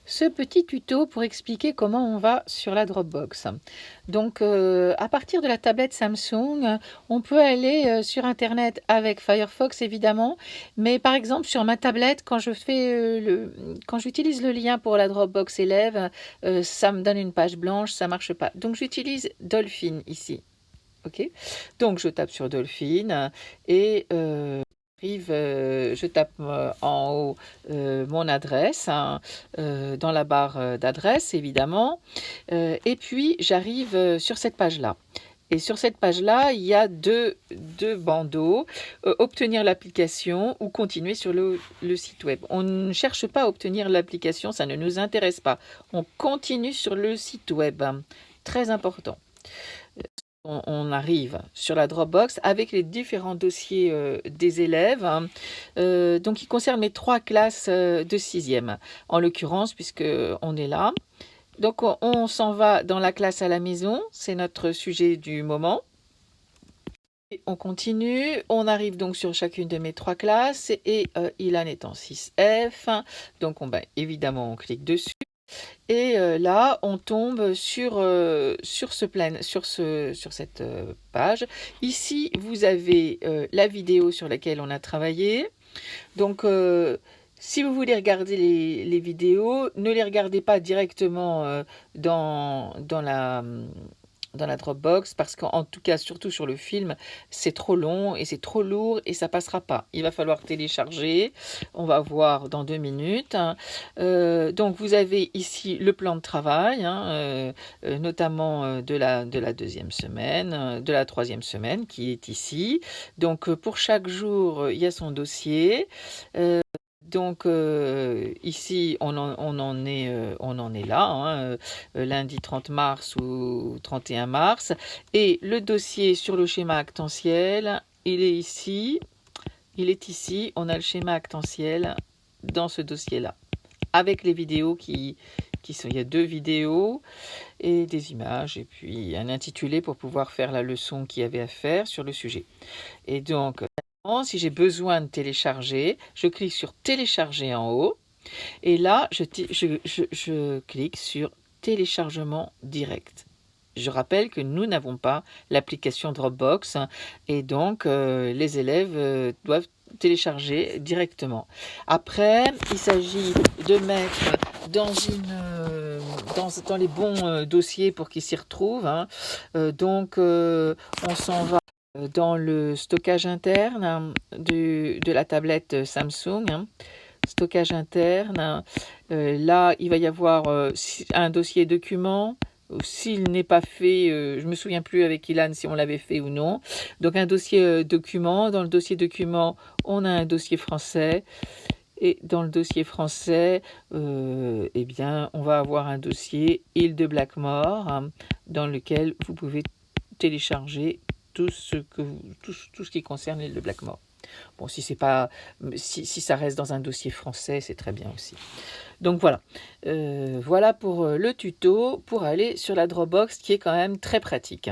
ce petit tuto pour expliquer comment on va sur la Dropbox. Donc, à partir de la tablette Samsung, on peut aller sur Internet avec Firefox évidemment, mais par exemple sur ma tablette, quand j'utilise le lien pour la Dropbox élève, ça me donne une page blanche, ça marche pas. Donc j'utilise Dolphin ici. Ok, donc je tape sur Dolphin et je tape en haut mon adresse, hein, dans la barre d'adresse évidemment, et puis j'arrive sur cette page-là. Et sur cette page-là, il y a deux bandeaux, obtenir l'application ou continuer sur le site web. On ne cherche pas à obtenir l'application, ça ne nous intéresse pas. On continue sur le site web, très important. On arrive sur la Dropbox avec les différents dossiers des élèves, hein, donc qui concernent mes 3 classes de 6e, en l'occurrence, puisque on est là. Donc on s'en va dans la classe à la maison, c'est notre sujet du moment. Et on continue, on arrive donc sur chacune de mes 3 classes et Ilan est en 6F, donc évidemment on clique dessus. Et là, on tombe sur cette page. Ici, vous avez la vidéo sur laquelle on a travaillé. Donc, si vous voulez regarder les vidéos, ne les regardez pas directement dans la Dropbox, parce qu'en tout cas, surtout sur le film, c'est trop long et c'est trop lourd et ça passera pas. Il va falloir télécharger. On va voir dans 2 minutes. Donc, vous avez ici le plan de travail, hein, notamment de la 2e semaine, de la 3e semaine qui est ici. Donc, pour chaque jour, il y a son dossier. Donc ici, on en est là, hein, lundi 30 mars ou 31 mars. Et le dossier sur le schéma actentiel, il est ici. On a le schéma actentiel dans ce dossier-là, avec les vidéos qui sont... Il y a 2 vidéos et des images, et puis un intitulé pour pouvoir faire la leçon qu'il y avait à faire sur le sujet. Et donc... Si j'ai besoin de télécharger, je clique sur télécharger en haut et là je clique sur téléchargement direct. Je rappelle que nous n'avons pas l'application Dropbox, hein, et donc les élèves doivent télécharger directement. Après, il s'agit de mettre dans les bons dossiers pour qu'ils s'y retrouvent, hein. Donc on s'en va dans le stockage interne, hein, de la tablette Samsung, hein. Stockage interne, là il va y avoir un dossier document. S'il n'est pas fait, je me souviens plus avec Ilan si on l'avait fait ou non. Donc un dossier document. Dans le dossier document, on a un dossier français. Et dans le dossier français, eh bien, on va avoir un dossier Île de Blackmore, hein, dans lequel vous pouvez télécharger tout ce qui concerne l'île de Blackmore. Bon, si ça reste dans un dossier français, c'est très bien aussi. Donc voilà, voilà pour le tuto pour aller sur la Dropbox, qui est quand même très pratique.